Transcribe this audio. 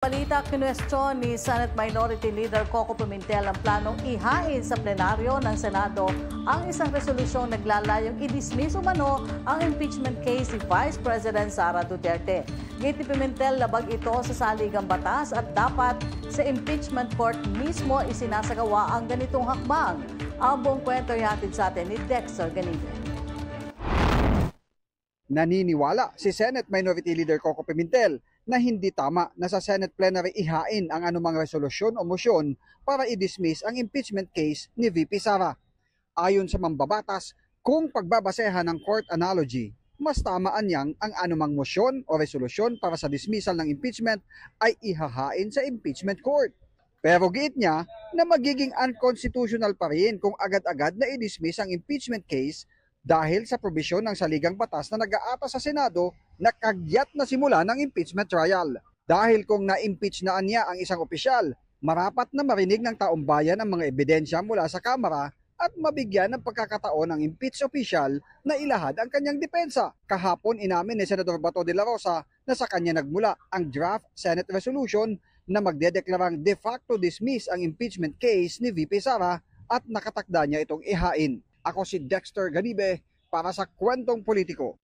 Balita, kinwestiyon ni Senate Minority Leader Coco Pimentel ang planong ihain sa plenaryo ng Senado ang isang resolusyong naglalayong i-dismiss umano ang impeachment case ni Vice President Sara Duterte. Gate ni Pimentel, labag ito sa saligang batas at dapat sa impeachment court mismo isinasagawa ang ganitong hakbang. Ang buong kwento ihatid sa atin ni Dexter Ganive. Naniniwala si Senate Minority Leader Coco Pimentel na hindi tama na sa Senate plenary ihain ang anumang resolusyon o motion para i-dismiss ang impeachment case ni VP Sara. Ayon sa mambabatas, kung pagbabasehan ng court analogy, mas tamaan niyang ang anumang motion o resolusyon para sa dismissal ng impeachment ay ihahain sa impeachment court. Pero giit niya na magiging unconstitutional pa rin kung agad-agad na i-dismiss ang impeachment case dahil sa probisyon ng saligang batas na nag-aata sa Senado na kagyat na simula ng impeachment trial. Dahil kung na-impeach na niya ang isang opisyal, marapat na marinig ng taong bayan ang mga ebidensya mula sa Kamara at mabigyan ng pagkakataon ng impeached official na ilahad ang kanyang depensa. Kahapon inamin ni Senador Bato de la Rosa na sa kanya nagmula ang draft Senate resolution na magdedeklarang de facto dismiss ang impeachment case ni VP Sara at nakatakda niya itong ihain. Ako si Dexter Ganive para sa Kwentong Politiko.